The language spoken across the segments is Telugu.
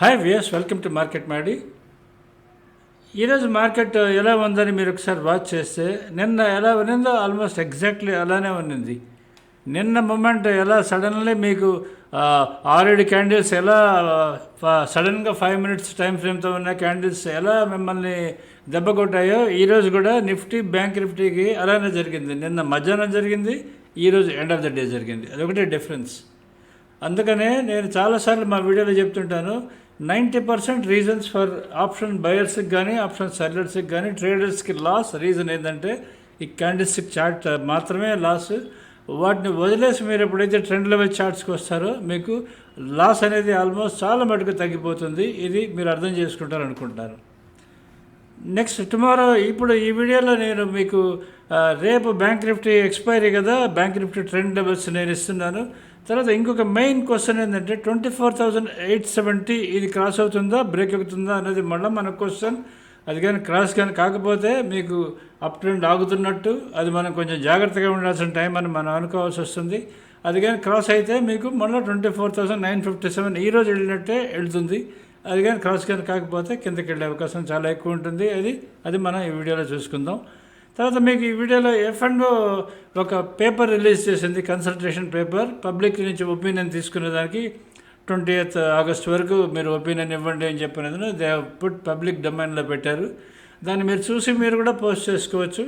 Hi viewers, welcome to market Maddy. ఈరోజు మార్కెట్ ఎలా ఉందని మీరు ఒకసారి వాచ్ చేస్తే నిన్న ఎలా ఉన్నిందో ఆల్మోస్ట్ ఎగ్జాక్ట్లీ అలానే ఉన్నింది. నిన్న మూమెంట్ ఎలా సడన్లీ మీకు 6-7 క్యాండిల్స్ ఎలా సడన్గా 5 మినిట్స్ టైం ఫ్రేమ్తో ఉన్న క్యాండిల్స్ ఎలా మిమ్మల్ని దెబ్బ కొట్టాయో ఈరోజు కూడా బ్యాంక్ నిఫ్టీకి అలానే జరిగింది. నిన్న మధ్యాహ్నం జరిగింది, ఈరోజు ఎండ్ ఆఫ్ ద డే జరిగింది. అదొకటే డిఫరెన్స్. అందుకనే నేను చాలాసార్లు మా వీడియోలో చెప్తుంటాను, 90% రీజన్స్ ఫర్ ఆప్షన్ బయర్స్కి కానీ ఆప్షన్ సెల్లర్స్కి కానీ ట్రేడర్స్కి లాస్ రీజన్ ఏంటంటే ఈ క్యాండిల్స్టిక్ చార్ట్ మాత్రమే లాస్. వాటిని వదిలేసి మీరు ఎప్పుడైతే ట్రెండ్ లెవెల్ చార్ట్స్కి వస్తారో మీకు లాస్ అనేది ఆల్మోస్ట్ చాలా మటుకు తగ్గిపోతుంది. ఇది మీరు అర్థం చేసుకుంటారు అనుకుంటాను. నెక్స్ట్ టుమారో ఇప్పుడు ఈ వీడియోలో నేను మీకు రేపు బ్యాంక్ నిఫ్టీ ఎక్స్పైరీ కదా, బ్యాంక్ నిఫ్టీ ట్రెండ్ లెవెల్స్ నేను ఇస్తున్నాను. తర్వాత ఇంకొక మెయిన్ క్వశ్చన్ ఏంటంటే 24,870 ఇది క్రాస్ అవుతుందా, బ్రేక్ అవుతుందా అనేది మళ్ళీ మన క్వశ్చన్. అది కానీ క్రాస్ కానీ కాకపోతే మీకు అప్ ట్రెండ్ ఆగుతున్నట్టు, అది మనం కొంచెం జాగ్రత్తగా ఉండాల్సిన టైం అని మనం అనుకోవాల్సి వస్తుంది. అది కానీ క్రాస్ అయితే మీకు మళ్ళీ 24,957 ఈరోజు వెళ్ళినట్టే వెళ్తుంది. అది కానీ క్రాస్ కానీ కాకపోతే కిందకి వెళ్ళే అవకాశం చాలా ఎక్కువ ఉంటుంది. అది మనం ఈ వీడియోలో చూసుకుందాం. తర్వాత మీకు ఈ వీడియోలో F&O ఒక పేపర్ రిలీజ్ చేసింది, కన్సల్టేషన్ పేపర్. పబ్లిక్ నుంచి ఒపీనియన్ తీసుకునేదానికి 20th ఆగస్ట్ వరకు మీరు ఒపీనియన్ ఇవ్వండి అని చెప్పినది దే పుట్ పబ్లిక్ డొమైన్లో పెట్టారు. దాన్ని మీరు చూసి మీరు కూడా పోస్ట్ చేసుకోవచ్చు.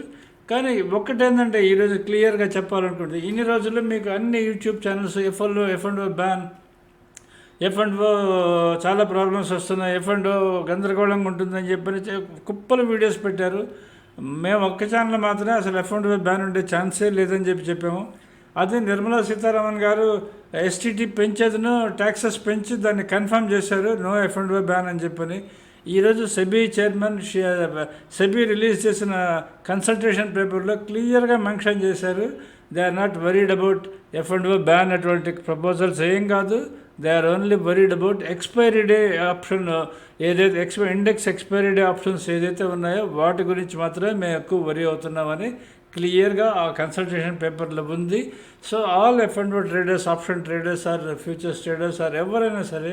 కానీ ఒక్కటేంటంటే ఈరోజు క్లియర్గా చెప్పాలనుకుంటుంది, ఇన్ని రోజుల్లో మీకు అన్ని YouTube channels F&O ban, F&O చాలా ప్రాబ్లమ్స్ వస్తున్నాయి, F&O గందరగోళంగా ఉంటుందని చెప్పి కుప్పలు వీడియోస్ పెట్టారు. మేము ఒక్క ఛానల్ మాత్రమే అసలు F&O బ్యాన్ ఉండే ఛాన్సే లేదని చెప్పాము. అదే నిర్మలా సీతారామన్ గారు ఎస్టీటీ పెంచేదను ట్యాక్సెస్ పెంచి దాన్ని కన్ఫర్మ్ చేశారు, నో F&O బ్యాన్ అని చెప్పని. ఈరోజు సెబీ చైర్మన్ సెబీ రిలీజ్ చేసిన కన్సల్టేషన్ పేపర్లో క్లియర్గా మెన్షన్ చేశారు, they are not worried about F&O ban అటువంటి ప్రపోజల్స్ ఏం కాదు. దే ఆర్ ఓన్లీ వరీడ్ అబౌట్ ఎక్స్పైరీ డే ఆప్షన్, ఏదైతే ఇండెక్స్ ఎక్స్పైరీ డే ఆప్షన్స్ ఏదైతే ఉన్నాయో వాటి గురించి మాత్రమే మేము ఎక్కువ వరీ అవుతున్నామని క్లియర్గా ఆ కన్సల్టేషన్ పేపర్లో ఉంది. So all F&O traders, option traders or futures traders or ఎవరైనా సరే,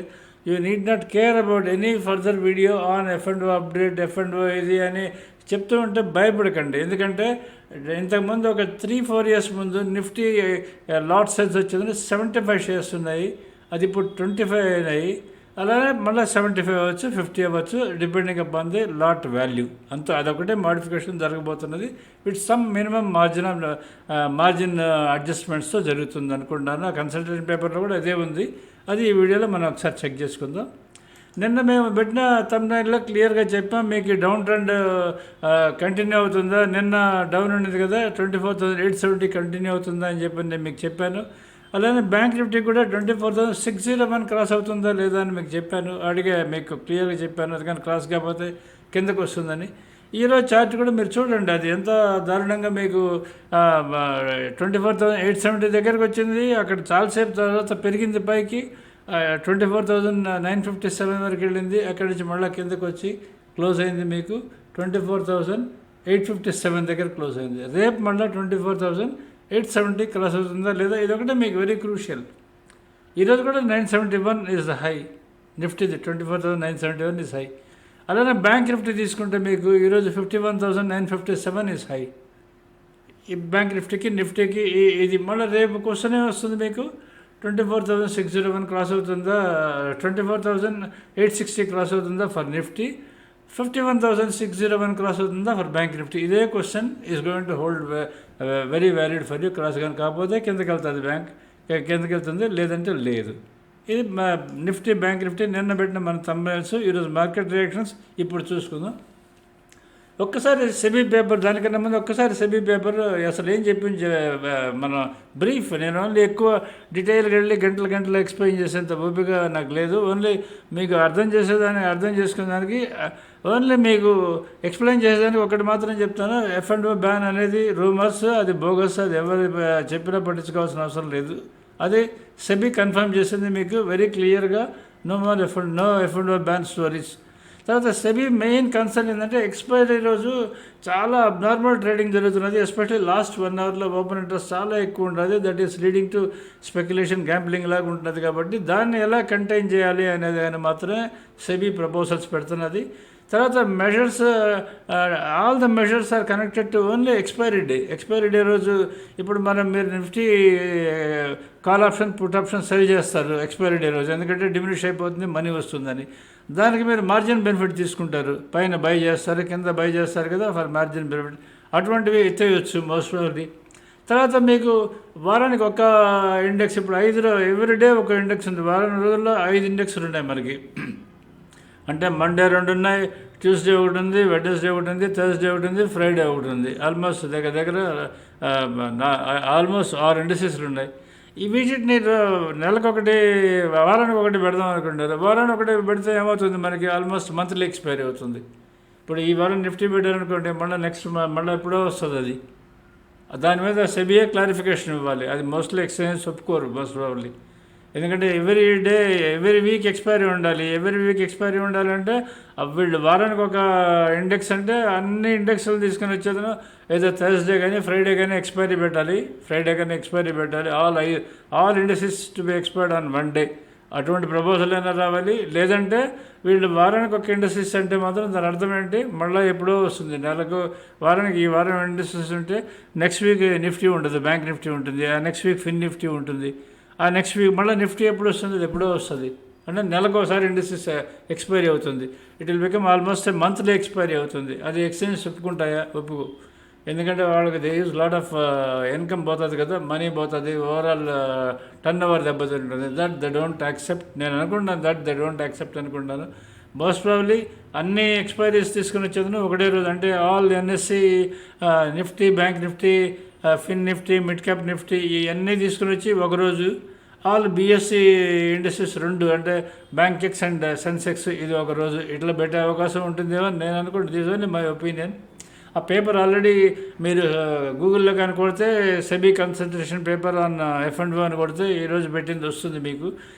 you need not care about any further video on F&O update, F&O ఇది అని చెప్తూ ఉంటే భయపడకండి. ఎందుకంటే ఇంతకుముందు ఒక 3-4 ఇయర్స్ ముందు నిఫ్టీ లాట్ సైజ్ వచ్చేది 75 షేర్స్ ఉన్నాయి, అది ఇప్పుడు 25 అయినాయి. అలానే మళ్ళీ 75 అవ్వచ్చు, 50 అవ్వచ్చు, depending upon the lot value. అంతా అదొకటే మాడిఫికేషన్ జరగబోతున్నది. విత్ సమ్ మినిమం మార్జిన్ అడ్జస్ట్మెంట్స్తో జరుగుతుంది అనుకుంటున్నాను. ఆ కన్సల్టేషన్ పేపర్లో కూడా అదే ఉంది. అది ఈ వీడియోలో మనం ఒకసారి చెక్ చేసుకుందాం. నిన్న మేము పెట్టిన థంబ్నెయిల్లో క్లియర్గా చెప్పాం, మీకు డౌన్ ట్రెండ్ కంటిన్యూ అవుతుందా, నిన్న డౌన్ ఉండేది కదా 24,870 కంటిన్యూ అవుతుందా అని చెప్పి నేను మీకు చెప్పాను. అలానే బ్యాంక్ నిఫ్టీ కూడా 24,601 క్రాస్ అవుతుందా లేదా అని మీకు చెప్పాను, మీకు క్లియర్గా చెప్పాను. అది కానీ క్రాస్ కాకపోతే కిందకు వస్తుందని. ఈరోజు చార్ట్ కూడా మీరు చూడండి, అది ఎంత దారుణంగా మీకు 24,870 దగ్గరకు వచ్చింది. అక్కడ చాలాసేపు తర్వాత పెరిగింది పైకి, 24,957 వరకు వెళ్ళింది. అక్కడి నుంచి మళ్ళీ కిందకు వచ్చి క్లోజ్ అయింది మీకు 24,857 దగ్గర క్లోజ్ అయింది. రేపు మళ్ళీ 24,870 క్రాస్ అవుతుందా లేదా, ఇదొకటే మీకు వెరీ క్రూషియల్. ఈరోజు కూడా 971 ఈజ్ ద హై, నిఫ్టీది 24,971 ఈజ్ హై. అలానే బ్యాంక్ నిఫ్టీ తీసుకుంటే మీకు ఈరోజు 51,957 ఈజ్ హై. ఈ బ్యాంక్ నిఫ్టీకి ఇది మళ్ళీ రేపు క్వశ్చన్ వస్తుంది మీకు, 24,601 క్రాస్ అవుతుందా, 24,860 క్రాస్ అవుతుందా ఫర్ నిఫ్టీ, 51,601 క్రాస్ అవుతుందా ఫర్ బ్యాంక్ నిఫ్టీ. ఇదే question is going to hold very valid for you. Cross కానీ కాకపోతే కిందకి వెళ్తుంది, కిందకి వెళ్తుంది, లేదంటే లేదు. ఇది బ్యాంక్ నిఫ్టీ నిన్న పెట్టిన మన థంబ్నెయిల్స్. ఈరోజు మార్కెట్ రియాక్షన్స్ ఇప్పుడు చూసుకుందాం. ఒక్కసారి సెబీ పేపర్, దానికన్నా ముందు ఒక్కసారి సెబీ పేపర్ అసలు ఏం చెప్పింది మన బ్రీఫ్. నేను ఓన్లీ ఎక్కువ డీటెయిల్గా వెళ్ళి గంటలు ఎక్స్ప్లెయిన్ చేసేంత ఓపిక నాకు లేదు. ఓన్లీ మీకు అర్థం చేసుకునేదానికి ఓన్లీ మీకు ఎక్స్ప్లెయిన్ చేసేదానికి ఒకటి మాత్రం చెప్తాను. F&O బ్యాన్ అనేది రూమర్స్, అది బోగస్, అది ఎవరు చెప్పినా పట్టించుకోవాల్సిన అవసరం లేదు. అది సెబీ కన్ఫర్మ్ చేసింది మీకు వెరీ క్లియర్గా, నో F&O బ్యాన్ స్టోరీస్. తర్వాత సెబీ మెయిన్ కన్సర్న్ ఏంటంటే ఎక్స్పైరీ రోజు చాలా అబ్నార్మల్ ట్రేడింగ్ జరుగుతున్నది. ఎస్పెషల్లీ లాస్ట్ 1 అవర్లో ఓపెన్ ఇంట్రెస్ట్ చాలా ఎక్కువ ఉంటుంది. That is leading to speculation, gambling లాగా ఉంటుంది. కాబట్టి దాన్ని ఎలా కంటైన్ చేయాలి అనేది ఆయన మాత్రమే సెబీ ప్రపోజల్స్ పెడుతున్నది. తర్వాత measures, all the measures are connected to only expiry day రోజు. ఇప్పుడు మీరు Nifty call option, put option sell చేస్తారు ఎక్స్పైరీ డే రోజు, ఎందుకంటే డిమినిష్ అయిపోతుంది, మనీ వస్తుందని. దానికి మీరు మార్జిన్ బెనిఫిట్ తీసుకుంటారు. పైన బై చేస్తారు, కింద బై చేస్తారు కదా, ఫర్ మార్జిన్ బెనిఫిట్. అటువంటివి ఎత్తేయచ్చు మోస్ట్ ప్రాబబ్లీ. తర్వాత మీకు వారానికి ఒక ఇండెక్స్, ఇప్పుడు ఎవ్రీడే ఒక ఇండెక్స్ ఉంది. వారం రోజుల్లో 5 ఇండెక్స్లు ఉన్నాయి మనకి. అంటే మండే 2 ఉన్నాయి, ట్యూస్డే ఒకటి ఉంది, వెడ్నెస్డే ఒకటి ఉంది, థర్స్డే ఒకటి ఉంది, ఫ్రైడే ఒకటి ఉంది. ఆల్మోస్ట్ దగ్గర ఆల్మోస్ట్ 6 ఇండస్ట్రీస్లు ఉన్నాయి. వీటిని నెలకొకటి, వారానికి ఒకటి పెడదాం అనుకుంటారు. వారానికి ఒకటి పెడితే ఏమవుతుంది, మనకి ఆల్మోస్ట్ మంత్లీ ఎక్స్పైరీ అవుతుంది. ఇప్పుడు ఈ వారం నిఫ్టీ పెట్టారనుకోండి, మళ్ళీ ఎప్పుడో వస్తుంది అది. దాని మీద సెబీఏ క్లారిఫికేషన్ ఇవ్వాలి. అది మోస్ట్లీ ఎక్స్చేంజ్ ఒప్పుకోరు మోస్ట్ ప్రాబబ్లీ. ఎందుకంటే ఎవ్రీ వీక్ ఎక్స్పైరీ ఉండాలి. ఎక్స్పైరీ ఉండాలంటే వీళ్ళు వారానికి ఒక ఇండెక్స్, అంటే అన్ని ఇండెక్స్లు తీసుకొని వచ్చేదను ఏదో థర్స్డే కానీ ఫ్రైడే కానీ ఎక్స్పైరీ పెట్టాలి. All industries to be expired on 1 day. అటువంటి ప్రపోజల్ అయినా రావాలి. లేదంటే వీళ్ళు వారానికి ఒక ఇండస్ట్రీస్ అంటే మాత్రం దాని అర్థం ఏంటి, మళ్ళీ ఎప్పుడో వస్తుంది. వారానికి ఈ వారం ఇండస్ట్రీస్ ఉంటే నెక్స్ట్ వీక్ నిఫ్టీ ఉండదు, బ్యాంక్ నిఫ్టీ ఉంటుంది. ఆ నెక్స్ట్ వీక్ ఫిన్ నిఫ్టీ ఉంటుంది. ఆ నెక్స్ట్ వీక్ మళ్ళీ నిఫ్టీ ఎప్పుడు వస్తుంది, అది ఎప్పుడో వస్తుంది. అంటే నెలకోసారి ఇండస్ట్రీస్ ఎక్స్పైరీ అవుతుంది. It will become almost monthly expiry అవుతుంది. అది ఎక్స్చేంజ్ ఒప్పుకుంటాయా? ఒప్పుకో. ఎందుకంటే వాళ్ళకి they use lot of income పోతుంది కదా, మనీ పోతుంది, ఓవరాల్ టర్న్ ఓవర్ దెబ్బతింటుంది. That they don't accept. నేను అనుకుంటాను దే డోంట్ యాక్సెప్ట్ అనుకుంటాను. మోస్ట్ ప్రాబ్లీ అన్ని ఎక్స్పైరీస్ తీసుకుని వచ్చేది ఒకటే రోజు. అంటే all NSC, Nifty, bank Nifty, fin Nifty, mid cap Nifty, ఇవన్నీ తీసుకుని వచ్చి ఒకరోజు. ఆల్ బిఎస్సి ఇండస్ట్రీస్ 2, అంటే బ్యాంక్ ఎక్స్ అండ్ సెన్సెక్స్, ఇది ఒకరోజు. ఇట్లా పెట్టే అవకాశం ఉంటుందేమో నేను అనుకుంటే. This only my opinion. ఆ పేపర్ ఆల్రెడీ మీరు గూగుల్లో కానీ కొడితే SEBI consultation paper on F&O అని కొడితే ఈరోజు పెట్టింది వస్తుంది మీకు.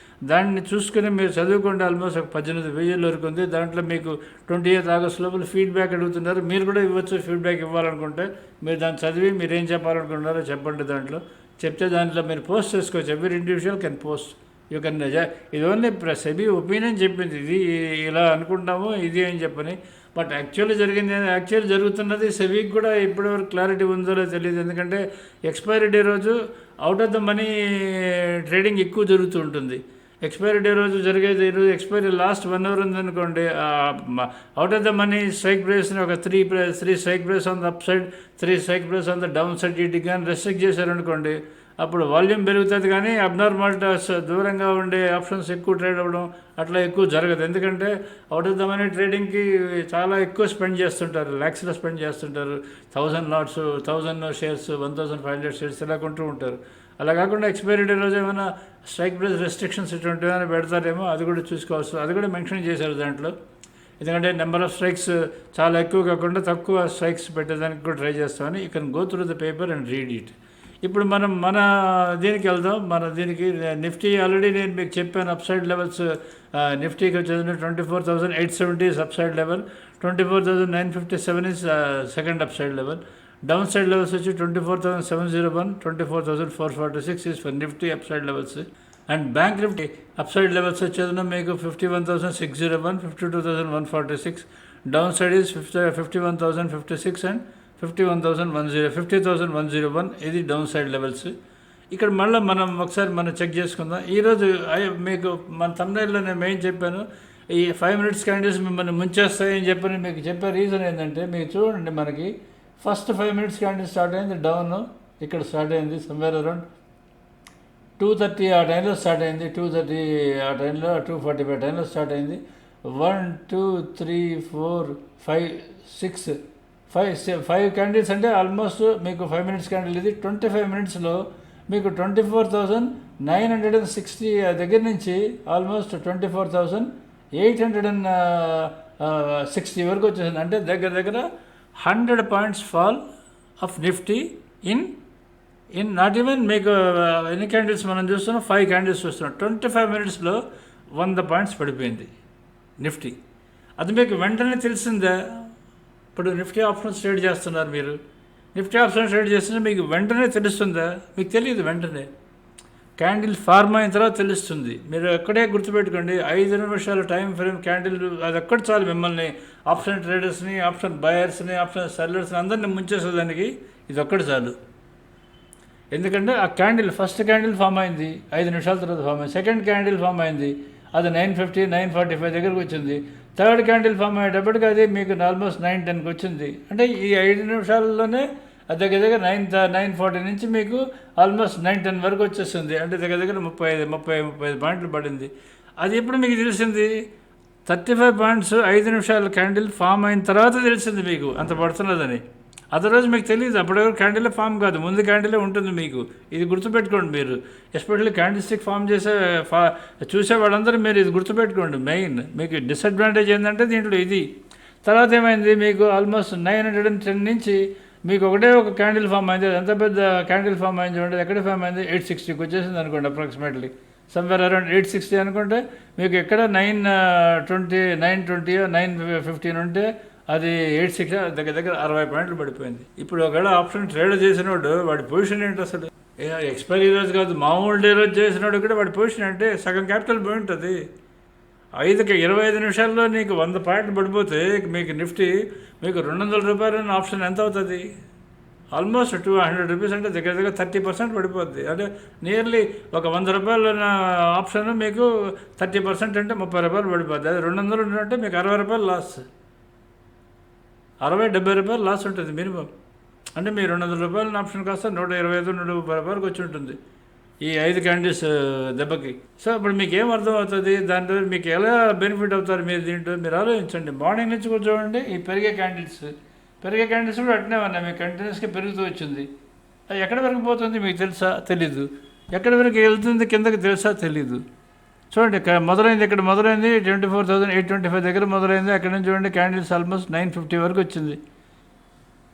దాన్ని చూసుకుని మీరు చదువుకోండి. ఆల్మోస్ట్ ఒక 18 పేజీల వరకు ఉంది. దాంట్లో మీకు 28 ఆగస్టు లోపల ఫీడ్బ్యాక్ అడుగుతున్నారు. మీరు కూడా ఇవ్వచ్చు. ఫీడ్బ్యాక్ ఇవ్వాలనుకుంటే మీరు దాన్ని చదివి మీరు ఏం చెప్పాలనుకుంటున్నారో చెప్పండి. దాంట్లో చెప్తే దాంట్లో మీరు పోస్ట్ చేసుకోవచ్చు. Every individual can post. You can. ఇది ఓన్లీ సెబీ ఒపీనియన్ చెప్పింది. ఇది ఇలా అనుకుంటాము, ఇది అని చెప్పని. బట్ యాక్చువల్లీ జరుగుతున్నది సెబీకి కూడా ఇప్పటివరకు క్లారిటీ ఉందో తెలియదు. ఎందుకంటే ఎక్స్పైరీ డే రోజు out of the money trading ఎక్కువ జరుగుతూ ఉంటుంది. ఎక్స్పైరీ డే రోజు జరిగేది, ఈరోజు ఎక్స్పైరీ లాస్ట్ 1 hour ఉందనుకోండి, out of the money strike ప్రైస్ని ఒక 3 strike price on the upside, 3 strike price on the downside, వీటికి కానీ రెస్ట్రిక్ట్ చేశారనుకోండి, అప్పుడు వాల్యూమ్ పెరుగుతుంది. కానీ అబ్నార్మాలిటీస్, దూరంగా ఉండే ఆప్షన్స్ ఎక్కువ ట్రేడ్ అవ్వడం అట్లా ఎక్కువ జరగదు. ఎందుకంటే అవుట్ ఆఫ్ ద మనీ ట్రేడింగ్కి చాలా ఎక్కువ స్పెండ్ చేస్తుంటారు, ల్యాక్స్లో స్పెండ్ చేస్తుంటారు. 1000 లాట్స్, 1000 షేర్స్, 1500 షేర్స్ ఇలా కొంటూ ఉంటారు. అలా కాకుండా ఎక్స్పైరీ డే రోజు ఏమైనా స్ట్రైక్ ప్రైస్ రెస్ట్రిక్షన్స్ ఇటువంటి ఏమైనా పెడతారేమో, అది కూడా చూసుకోవచ్చు. అది కూడా మెన్షన్ చేశారు దాంట్లో. ఎందుకంటే నెంబర్ ఆఫ్ స్ట్రైక్స్ చాలా ఎక్కువ కాకుండా తక్కువ స్ట్రైక్స్ పెట్టేదానికి కూడా ట్రై చేస్తామని. You can go through the paper and read it. ఇప్పుడు మనం దీనికి వెళ్దాం. దీనికి నిఫ్టీ ఆల్రెడీ నేను మీకు చెప్పాను. అప్సైడ్ లెవెల్స్ నిఫ్టీకి వచ్చేది 24,870 is upside level, 24,957 is second upside level. Down side levels వచ్చి 24,701, 24,446 is for Nifty upside levels. And bank Nifty upside levels వచ్చేది మీకు 51,601, 52,146. Down side is 51,056 and 50,101. ఇది డౌన్ సైడ్ లెవెల్స్. ఇక్కడ మళ్ళీ మనం చెక్ చేసుకుందాం. ఈరోజు మీకు మన థంబ్నెయిల్లో నేను ఏం చెప్పాను, ఈ 5 minutes క్యాండిల్స్ మిమ్మల్ని ముంచేస్తాయని చెప్పని మీకు చెప్పే రీజన్ ఏంటంటే, మీకు చూడండి, మనకి ఫస్ట్ 5 minutes క్యాండిల్ స్టార్ట్ అయింది డౌన్. ఇక్కడ స్టార్ట్ అయింది సమ్వేర్ అరౌండ్ 2:30 ఆ టైంలో స్టార్ట్ అయింది. 2:30 ఆ టైంలో, 2:45 టైంలో స్టార్ట్ అయింది. 1 2 3 4 5 6 5 క్యాండిల్స్ అంటే ఆల్మోస్ట్ మీకు 5 minutes క్యాండిల్. ఇది 25 minutesలో మీకు 24,960 దగ్గర నుంచి ఆల్మోస్ట్ 24,860 వరకు వచ్చేసింది. అంటే దగ్గర 100 points fall of Nifty in not even మీకు ఎన్ని క్యాండిల్స్ మనం చూస్తున్నాం, 5 క్యాండిల్స్ చూస్తున్నాం. 25 minutesలో 100 points పడిపోయింది నిఫ్టీ. అది మీకు వెంటనే తెలిసిందా? ఇప్పుడు నిఫ్టీ ఆప్షన్స్ ట్రేడ్ చేస్తున్నారు మీరు, నిఫ్టీ ఆప్షన్స్ ట్రేడ్ చేస్తుంటే మీకు వెంటనే తెలుస్తుందా? మీకు తెలియదు. వెంటనే క్యాండిల్ ఫార్మ్ అయిన తర్వాత తెలుస్తుంది. మీరు ఎక్కడే గుర్తుపెట్టుకోండి, 5 నిమిషాల టైం ఫ్రేమ్ క్యాండిల్, అది ఒక్కటి చాలు మిమ్మల్ని ఆప్షన్ ట్రేడర్స్ని, ఆప్షన్ బయర్స్ని, ఆప్షన్ సెల్లర్స్ని అందరినీ ముంచేసేదానికి ఇది ఒక్కటి చాలు. ఎందుకంటే ఆ క్యాండిల్, ఫస్ట్ క్యాండిల్ ఫామ్ అయింది 5 నిమిషాల తర్వాత ఫామ్ అయింది, సెకండ్ క్యాండిల్ ఫామ్ అయింది, అది 9:50, 9:45 దగ్గరకు వచ్చింది, థర్డ్ క్యాండిల్ ఫామ్ అయ్యేటప్పటికి అది మీకు ఆల్మోస్ట్ 9:10కి వచ్చింది. అంటే ఈ 5 నిమిషాల్లోనే దగ్గర దగ్గర 9:40 నుంచి మీకు ఆల్మోస్ట్ 9:10 వరకు వచ్చేస్తుంది. అంటే దగ్గర దగ్గర 35 పాయింట్లు పడింది. అది ఎప్పుడు మీకు తెలిసింది? 35 పాయింట్స్ 5 నిమిషాల క్యాండిల్ ఫామ్ అయిన తర్వాత తెలిసింది మీకు అంత పడుతున్నదని. అదే రోజు మీకు తెలియదు, అప్పటివరకు క్యాండిల్ ఫామ్ కాదు, ముందు క్యాండిలే ఉంటుంది మీకు. ఇది గుర్తుపెట్టుకోండి మీరు, ఎస్పెషల్లీ క్యాండిల్ స్టిక్ ఫామ్ చూసే వాళ్ళందరూ మీరు ఇది గుర్తుపెట్టుకోండి. మెయిన్ మీకు డిసడ్వాంటేజ్ ఏంటంటే దీంట్లో ఇది. తర్వాత ఏమైంది, మీకు ఆల్మోస్ట్ 910 నుంచి మీకు ఒకటే ఒక క్యాండిల్ ఫామ్ అయింది. అది ఎంత పెద్ద క్యాండిల్ ఫామ్ అయింది చూడండి, ఎక్కడ ఫామ్ అయింది, 860కి వచ్చేసింది అనుకోండి, అప్రాక్సిమేట్లీ సమ్వేర్ అరౌండ్ 860 అనుకుంటే మీకు ఎక్కడ 920, 915 ఉంటే అది 860, దగ్గర దగ్గర 60 పాయింట్లు పడిపోయింది. ఇప్పుడు ఒకవేళ ఆప్షన్ ట్రేడ్ చేసినోడు వాడి పొజిషన్ ఏంటి అసలు? ఎక్స్పైరీ రోజు కాదు, మామూలు డే రోజు చేసినోడు కూడా వాడి పొజిషన్ అంటే సగం క్యాపిటల్ పోయి ఉంటుంది. 25 నిమిషాల్లో నీకు 100 పాయింట్లు పడిపోతే మీకు నిఫ్టీ మీకు 200 రూపాయలు ఆప్షన్ ఎంత అవుతుంది? ఆల్మోస్ట్ 200 రూపీస్, అంటే దగ్గర దగ్గర 30% పడిపోద్ది. అంటే నియర్లీ ఒక 100 రూపాయల ఆప్షన్ మీకు 30% అంటే 30 రూపాయలు పడిపోద్ది. అది 200 ఉంటే మీకు 60 రూపాయలు లాస్, 60-70 రూపాయలు లాస్ ఉంటుంది మినిమం. అంటే మీ 200 రూపాయల ఆప్షన్ కాస్త 125-130 రూపాయలకు వచ్చి ఉంటుంది ఈ 5 క్యాండిల్స్ దెబ్బకి. సో ఇప్పుడు మీకు ఏం అర్థం అవుతుంది, దాంట్లో మీకు ఎలా బెనిఫిట్ అవుతారు మీరు దీంట్లో మీరు ఆలోచించండి. మార్నింగ్ నుంచి కూర్చోండి, ఈ పెరిగే క్యాండిల్స్ కూడా అట్నే ఉన్నాయి, మీకు కంటిన్యూస్గా పెరుగుతూ వచ్చింది. అది ఎక్కడి వరకు పోతుంది మీకు తెలుసా? తెలీదు. ఎక్కడి వరకు వెళ్తుంది కిందకి తెలుసా? తెలీదు. చూడండి, మొదలైంది ఇక్కడ మొదలైంది 24,825 దగ్గర మొదలైంది. అక్కడ నుంచి చూడండి క్యాండిల్స్ ఆల్మోస్ట్ 950 వరకు వచ్చింది.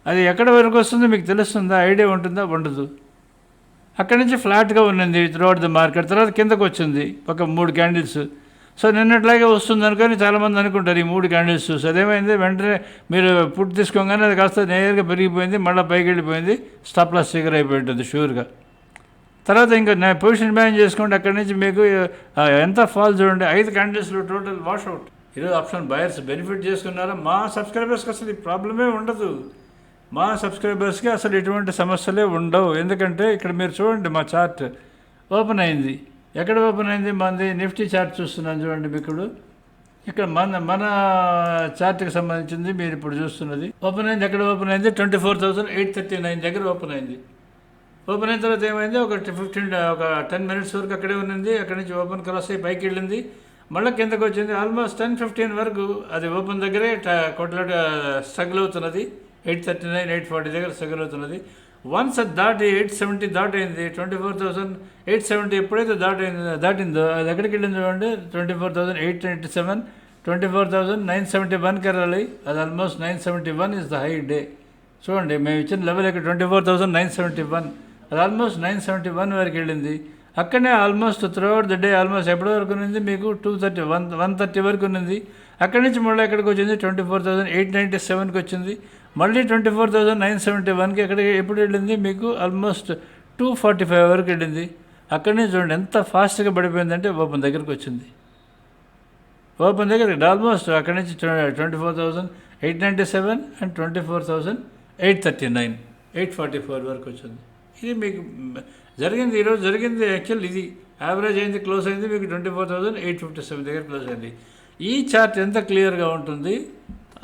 అది ఎక్కడి వరకు వస్తుందో మీకు తెలుస్తుందా? ఐడియా ఉంటుందా? ఉండదు. అక్కడి నుంచి ఫ్లాట్గా ఉన్నది త్రూఅవుట్ ద మార్కెట్. తర్వాత కిందకు వచ్చింది ఒక 3 క్యాండిల్స్. సో నిన్నట్లాగే వస్తుంది అనుకొని చాలామంది అనుకుంటారు ఈ 3 క్యాండిల్స్ చూసి. అదేమైంది, వెంటనే మీరు పుట్ తీసుకోగానే అది కాస్త నేరుగా పెరిగిపోయింది, మళ్ళీ పైకి వెళ్ళిపోయింది, స్టాప్ లాస్ ట్రిగ్గర్ అయిపోయి ఉంటుంది షూర్గా. తర్వాత ఇంకా పొజిషన్ బ్యాన్ చేసుకోండి. అక్కడి నుంచి మీకు ఎంత ఫాల్ చూడండి, 5 క్యాండిల్స్లో టోటల్ వాష్అవుట్. ఈరోజు ఆప్షన్ బయర్స్ బెనిఫిట్ చేసుకున్నారా? మా సబ్స్క్రైబర్స్కి అసలు ఈ ప్రాబ్లమే ఉండదు. మా సబ్స్క్రైబర్స్కి అసలు ఎటువంటి సమస్యలే ఉండవు. ఎందుకంటే ఇక్కడ మీరు చూడండి, మా చార్ట్ ఓపెన్ అయింది. ఎక్కడ ఓపెన్ అయింది? మనది నిఫ్టీ చార్ట్ చూస్తున్నాను చూడండి. మీకు ఇక్కడ మన చార్ట్కి సంబంధించింది మీరు ఇప్పుడు చూస్తున్నది. ఓపెన్ అయింది. ఎక్కడ ఓపెన్ అయింది? 24,839 దగ్గర ఓపెన్ అయింది. ఓపెన్ అయిన తర్వాత ఏమైంది, ఒక 10 మినిట్స్ వరకు అక్కడే ఉన్నది. అక్కడి నుంచి ఓపెన్ క్రాస్ అయ్యి పైకి వెళ్ళింది, మళ్ళీ కిందకు వచ్చింది. ఆల్మోస్ట్ 10-15 వరకు అది ఓపెన్ దగ్గరే కొట్లాట స్ట్రగుల్ అవుతున్నది. 839, 840 దగ్గర స్ట్రగుల్ అవుతున్నది. వన్స్ అది దాటి 870 దాటైంది. 24,870 ఎప్పుడైతే దాటిందో అది ఎక్కడికి వెళ్ళింది చూడండి, 24,897, 24,971కి వెళ్ళాలి. అది almost 971 is the high day. చూడండి, మేము ఇచ్చిన లెవెల్ ఇక్కడ 24,971, అది ఆల్మోస్ట్ 971 వరకు వెళ్ళింది. అక్కడనే almost throughout the day almost ఎప్పటి వరకు ఉన్నది మీకు 130 వరకు ఉన్నది. అక్కడి నుంచి మళ్ళీ ఎక్కడికి వచ్చింది, 24,897కి వచ్చింది. మళ్ళీ 24,971కి ఎప్పుడు వెళ్ళింది మీకు ఆల్మోస్ట్ 245 వరకు వెళ్ళింది. అక్కడి నుంచి చూడండి ఎంత ఫాస్ట్గా పడిపోయిందంటే ఓపెన్ దగ్గరికి వచ్చింది. ఓపెన్ దగ్గర ఆల్మోస్ట్ అక్కడి నుంచి 24,897 అండ్ 24,839, 844 వరకు వచ్చింది. ఇది మీకు జరిగింది, ఈరోజు జరిగింది. యాక్చువల్ ఇది యావరేజ్ అయింది, క్లోజ్ అయింది మీకు 24,857 దగ్గర క్లోజ్ అయింది. ఈ చార్ట్ ఎంత క్లియర్గా ఉంటుంది,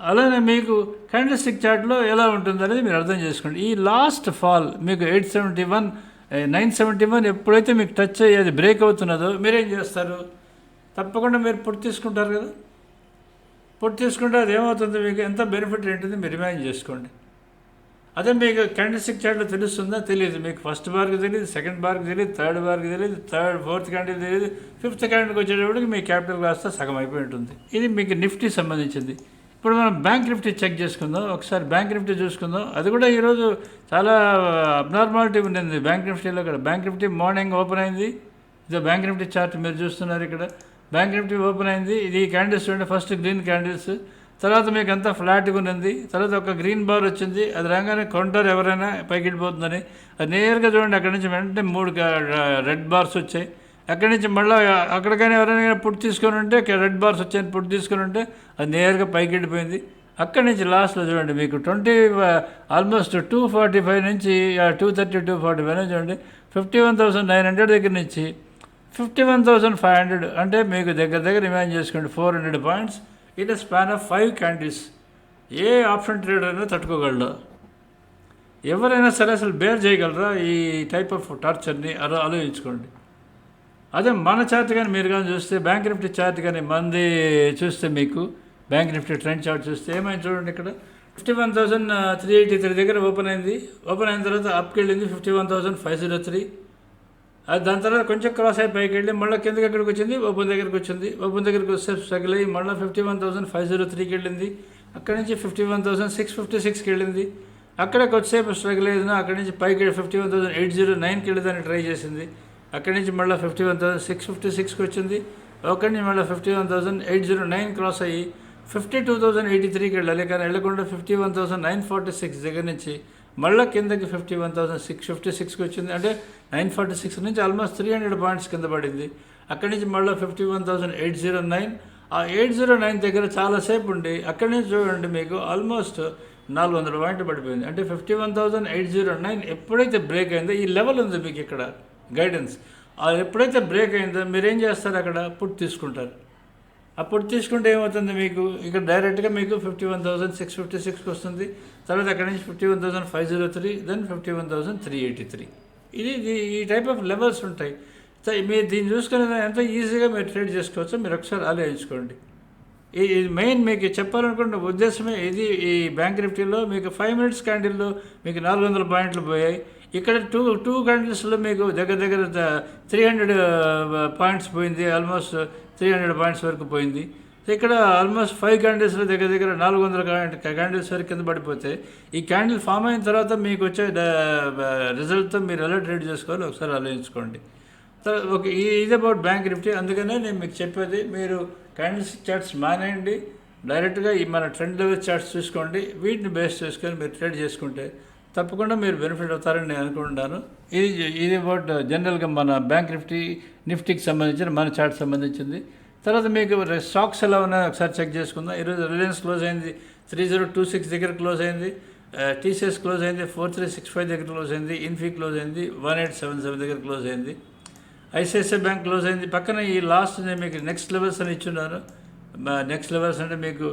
అలానే మీకు క్యాండిల్ స్టిక్ చార్ట్లో ఎలా ఉంటుంది అనేది మీరు అర్థం చేసుకోండి. ఈ లాస్ట్ ఫాల్ మీకు 871, 971 ఎప్పుడైతే మీకు టచ్ అయ్యి అది బ్రేక్ అవుతున్నదో మీరేం చేస్తారు? తప్పకుండా మీరు పుట్ తీసుకుంటారు కదా. పుట్ తీసుకుంటే అది ఏమవుతుంది, మీకు ఎంత బెనిఫిట్ ఏంటిది మీరు ఇమాజిన్ చేసుకోండి. అదే మీకు క్యాండిల్ స్టిక్ చార్ట్లో తెలుస్తుందా? తెలియదు. మీకు ఫస్ట్ బార్కి తెలియదు, సెకండ్ బార్కి తెలియదు, థర్డ్ బార్కి తెలియదు, ఫోర్త్ క్యాండిల్ తెలియదు, ఫిఫ్త్ క్యాండిల్కి వచ్చేటప్పటికి మీ క్యాపిటల్ కాస్త సగం అయిపోయి ఉంటుంది. ఇది మీకు నిఫ్టీ సంబంధించింది. ఇప్పుడు మనం బ్యాంక్ నిఫ్టీ చెక్ చేసుకుందాం. ఒకసారి బ్యాంక్ నిఫ్టీ చూసుకుందాం. అది కూడా ఈరోజు చాలా అబ్నార్మాలిటీ ఉంది బ్యాంక్ నిఫ్టీలో. ఇక్కడ బ్యాంక్ నిఫ్టీ మార్నింగ్ ఓపెన్ అయింది. ఇదో బ్యాంక్ నిఫ్టీ చార్ట్ మీరు చూస్తున్నారు. ఇక్కడ బ్యాంక్ నిఫ్టీ ఓపెన్ అయింది. ఇది క్యాండిల్స్ చూడండి, ఫస్ట్ గ్రీన్ క్యాండిల్స్, తర్వాత మీకు అంతా ఫ్లాట్గా ఉన్నది, తర్వాత ఒక గ్రీన్ బార్ వచ్చింది. అది రాగానే కౌంటర్ ఎవరైనా పైకి వెళ్ళిపోతుందని అది నేరుగా చూడండి, అక్కడి నుంచి వెంటనే 3 రెడ్ బార్స్ వచ్చాయి. అక్కడి నుంచి మళ్ళీ అక్కడికైనా ఎవరైనా పుట్ తీసుకొని ఉంటే రెడ్ బార్స్ వచ్చాయని పుట్ తీసుకొని ఉంటే అది నేరుగా పైకి వెళ్ళిపోయింది. అక్కడి నుంచి లాస్ట్లో చూడండి మీకు ఆల్మోస్ట్ 245 నుంచి 230 245 నుంచి చూడండి 51,900 దగ్గర నుంచి 51,500, అంటే మీకు దగ్గర ఇమాజిన్ చేసుకోండి 400 points in a span of 5 candles. A option trader అయినా తట్టుకోగలరు, ఎవరైనా సరే అసలు బేర్ చేయగలరా ఈ టైప్ ఆఫ్ టార్చర్ని? ఆలోచించుకోండి. అదే మన చార్ట్ కానీ మీరు కానీ చూస్తే, బ్యాంక్ నిఫ్టీ చార్ట్ కానీ మంది చూస్తే, మీకు బ్యాంక్ నిఫ్టీ ట్రెండ్ చార్ట్ చూస్తే ఏమైంది చూడండి, ఇక్కడ 51,383 దగ్గర ఓపెన్ అయింది. ఓపెన్ అయిన తర్వాత అప్కి వెళ్ళింది 51,503. అది దాని తర్వాత కొంచెం క్రాస్ అయి పైకి వెళ్ళి మళ్ళీ కిందకి ఎక్కడికి వచ్చింది, ఓపెన్ దగ్గరికి వచ్చింది. ఓపెన్ దగ్గరికి వస్తే స్ట్రగుల్ అయ్యి మళ్ళీ 51,503కి వెళ్ళింది. అక్కడి నుంచి 51,656కి వెళ్ళింది. అక్కడే కొద్దిసేపు స్ట్రగుల్ అయ్యింది. అక్కడి నుంచి పైకి 51,809కి వెళ్ళేదాన్ని ట్రై చేసింది. అక్కడి నుంచి మళ్ళీ 51,656కి వచ్చింది. అక్కడి నుంచి మళ్ళీ 51,809 క్రాస్ అయ్యి 52,083కి వెళ్ళాలి, కానీ వెళ్ళకుండా 51,946 దగ్గర నుంచి మళ్ళీ కిందకి 51,656కి వచ్చింది. అంటే 946 నుంచి ఆల్మోస్ట్ 300 పాయింట్స్ కింద పడింది. అక్కడి నుంచి మళ్ళీ 51,809, ఆ 809 దగ్గర చాలాసేపు ఉండి అక్కడి నుంచి చూడండి మీకు ఆల్మోస్ట్ 400 పాయింట్లు పడిపోయింది. అంటే 51,809 ఎప్పుడైతే బ్రేక్ అయిందో, ఈ లెవెల్ ఉంది మీకు ఇక్కడ గైడెన్స్, అది ఎప్పుడైతే బ్రేక్ అయిందో మీరేం చేస్తారు, అక్కడ పుట్ తీసుకుంటారు. ఆ పుట్ తీసుకుంటే ఏమవుతుంది మీకు, ఇక్కడ డైరెక్ట్గా మీకు 51,656కి వస్తుంది. తర్వాత అక్కడి నుంచి 51,503, దెన్ 51,383. ఇది ఈ టైప్ ఆఫ్ లెవెల్స్ ఉంటాయి. మీరు దీన్ని చూసుకునే ఎంత ఈజీగా మీరు ట్రేడ్ చేసుకోవచ్చో మీరు ఒకసారి ఆలోచించుకోండి. ఇది మెయిన్ మీకు చెప్పాలనుకున్న ఉద్దేశమే ఇది. ఈ బ్యాంక్ నిఫ్టీలో మీకు 5 మినిట్స్ క్యాండిల్లో మీకు 400 పాయింట్లు పోయాయి. ఇక్కడ టూ క్యాండిల్స్లో మీకు దగ్గర 300 పాయింట్స్ పోయింది, ఆల్మోస్ట్ 300 పాయింట్స్ వరకు పోయింది. ఇక్కడ ఆల్మోస్ట్ 5 క్యాండిల్స్లో దగ్గర 400 క్యాండిల్స్ వరకు కింద పడిపోతే, ఈ క్యాండిల్ ఫామ్ అయిన తర్వాత మీకు వచ్చే రిజల్ట్తో మీరు ఎలా ట్రేడ్ చేసుకోవాలో ఒకసారి ఆలోచించుకోండి. ఓకే, ఇది అబౌట్ బ్యాంక్ నిఫ్టీ. అందుకనే నేను మీకు చెప్పేది, మీరు క్యాండిల్స్ చార్ట్స్ మానేయండి, డైరెక్ట్గా ఈ మన ట్రెండ్ లెవెల్ చార్ట్స్ చూసుకోండి. వీటిని బేస్ చేసుకొని మీరు ట్రేడ్ చేసుకుంటే తప్పకుండా మీరు బెనిఫిట్ అవుతారని నేను అనుకుంటున్నాను. ఇది అబౌట్ జనరల్గా మన బ్యాంక్ నిఫ్టీకి సంబంధించిన మన చార్ట్ సంబంధించింది. తర్వాత మీకు స్టాక్స్ ఎలా ఉన్నాయో ఒకసారి చెక్ చేసుకుందాం. ఈరోజు రిలయన్స్ క్లోజ్ అయింది 3026 దగ్గర క్లోజ్ అయింది. టీసీఎస్ క్లోజ్ అయింది 4365 దగ్గర క్లోజ్ అయింది. ఇన్ఫీ క్లోజ్ అయింది 1877 దగ్గర క్లోజ్ అయింది. ఐసిఐసిఐ బ్యాంక్ క్లోజ్ అయింది. పక్కన ఈ లాస్ట్ నేను మీకు నెక్స్ట్ లెవెల్స్ అని ఇచ్చున్నాను. నెక్స్ట్ లెవెల్స్ అంటే మీకు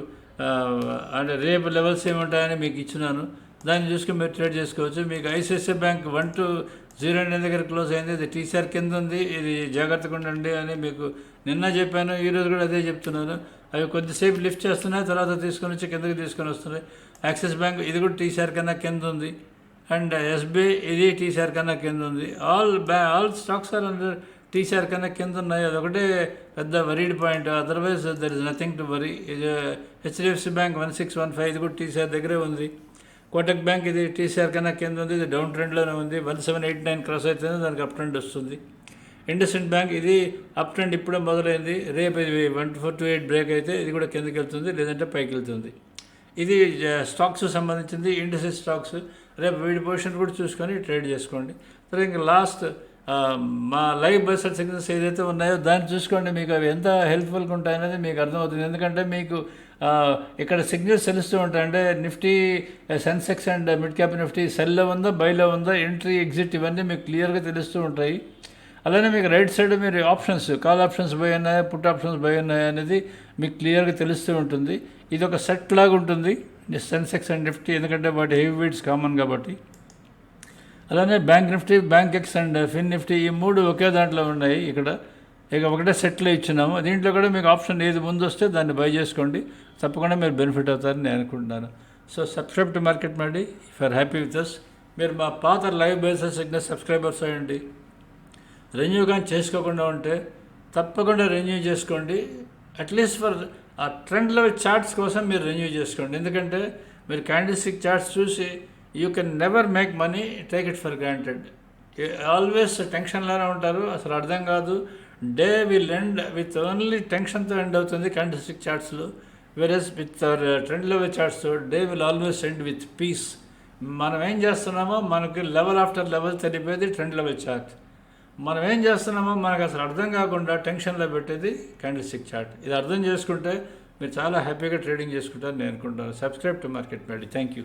అంటే రేపు లెవెల్స్ ఏముంటాయని మీకు ఇచ్చున్నాను. దాన్ని చూసుకుని మీరు ట్రేడ్ చేసుకోవచ్చు. మీకు ఐసిఐసిఐ బ్యాంక్ 1209 దగ్గర క్లోజ్ అయింది. ఇది టీసీఆర్ కింద ఉంది, ఇది జాగ్రత్తగా ఉండండి అని మీకు నిన్న చెప్పాను, ఈరోజు కూడా అదే చెప్తున్నాను. అవి కొద్దిసేపు లిఫ్ట్ చేస్తున్నాయి, తర్వాత తీసుకొని వచ్చి కిందకి తీసుకొని వస్తున్నాయి. యాక్సిస్ బ్యాంక్ ఇది కూడా టీసీఆర్ కన్నా కింద ఉంది. అండ్ ఎస్బీఐ ఇది టీసీఆర్ కన్నా కింద ఉంది. All stocks are under TCR కన్నా కింద ఉన్నాయి. అదొకటే పెద్ద worried point. Otherwise there is nothing to worry. ఇది హెచ్డిఎఫ్సి బ్యాంక్ 1615 ఇది కూడా టీసీఆర్ దగ్గరే ఉంది. కోటక్ బ్యాంక్ ఇది టీసీఆర్ కన్నా కింద ఉంది, ఇది డౌన్ ట్రెండ్లోనే ఉంది. 1789 క్రాస్ అవుతుంది, దానికి అప్ ట్రెండ్ వస్తుంది. ఇండస్ఇండ్ బ్యాంక్ ఇది అప్ ట్రెండ్ ఇప్పుడే మొదలైంది. రేపు ఇది 1428 బ్రేక్ అయితే ఇది కూడా కిందకి వెళ్తుంది, లేదంటే పైకి వెళ్తుంది. ఇది స్టాక్స్ సంబంధించింది, ఇండస్ట్రీ స్టాక్స్. రేపు వీడి పొజిషన్ కూడా చూసుకొని ట్రేడ్ చేసుకోండి. తర్వాత ఇంకా లాస్ట్ మా లైవ్ బస్టర్ సిగ్నల్స్ ఏదైతే ఉన్నాయో దాన్ని చూసుకోండి. మీకు అవి ఎంత హెల్ప్ఫుల్గా ఉంటాయనేది మీకు అర్థమవుతుంది. ఎందుకంటే మీకు ఇక్కడ సిగ్నల్స్ తెలుస్తూ ఉంటాయి. అంటే Nifty Sensex and mid cap Nifty సెల్లో ఉందా బైలో ఉందా, ఎంట్రీ ఎగ్జిట్ ఇవన్నీ మీకు క్లియర్గా తెలుస్తూ ఉంటాయి. అలానే మీకు రైట్ సైడ్ మీరు ఆప్షన్స్, కాల్ ఆప్షన్స్ బై ఉన్నాయా, పుట్ ఆప్షన్స్ బై ఉన్నాయా అనేది మీకు క్లియర్గా తెలుస్తూ ఉంటుంది. ఇది ఒక సెట్ లాగా ఉంటుంది సెన్సెక్స్ అండ్ నిఫ్టీ, ఎందుకంటే వాటి హెవీ వెయిట్స్ కామన్ కాబట్టి. అలానే bank Nifty, Bankex and Fin Nifty ఈ మూడు ఒకే దాంట్లో ఉన్నాయి. ఇక్కడ ఇక ఒకటే సెట్లో ఇచ్చినాము. దీంట్లో కూడా మీకు ఆప్షన్ ఏది ముందు వస్తే దాన్ని బై చేసుకోండి, తప్పకుండా మీరు బెనిఫిట్ అవుతారని నేను అనుకుంటున్నాను. So subscribe to Market Mandi if are happy with us. మీరు మా పాత లైవ్ బేసిస్ సిగ్నల్ సబ్స్క్రైబర్స్ అయ్యండి. రెన్యూ కానీ చేసుకోకుండా ఉంటే తప్పకుండా రెన్యూ చేసుకోండి. అట్లీస్ట్ ఫర్ ఆ ట్రెండ్ లెవెల్ చార్ట్స్ కోసం మీరు రెన్యూ చేసుకోండి. ఎందుకంటే మీరు క్యాండిల్స్టిక్ చార్ట్స్ చూసి you can never make money, take it for granted. Always టెన్షన్లోనే ఉంటారు, అసలు అర్థం కాదు. Day will end with only టెన్షన్తో ఎండ్ అవుతుంది candlestick చార్ట్స్లో. వేరస్ with trend level charts day will always end with peace. మనం ఏం చేస్తున్నామో మనకి లెవెల్ ఆఫ్టర్ లెవెల్ తెలిపేది ట్రెండ్ లెవెల్ చార్ట్. మనం ఏం చేస్తున్నామో మనకు అసలు అర్థం కాకుండా టెన్షన్లో పెట్టేది క్యాండిల్ స్టిక్ చార్ట్. ఇది అర్థం చేసుకుంటే మీరు చాలా హ్యాపీగా ట్రేడింగ్ చేసుకుంటారని నేను అనుకుంటాను. Subscribe to market melody. Thank you.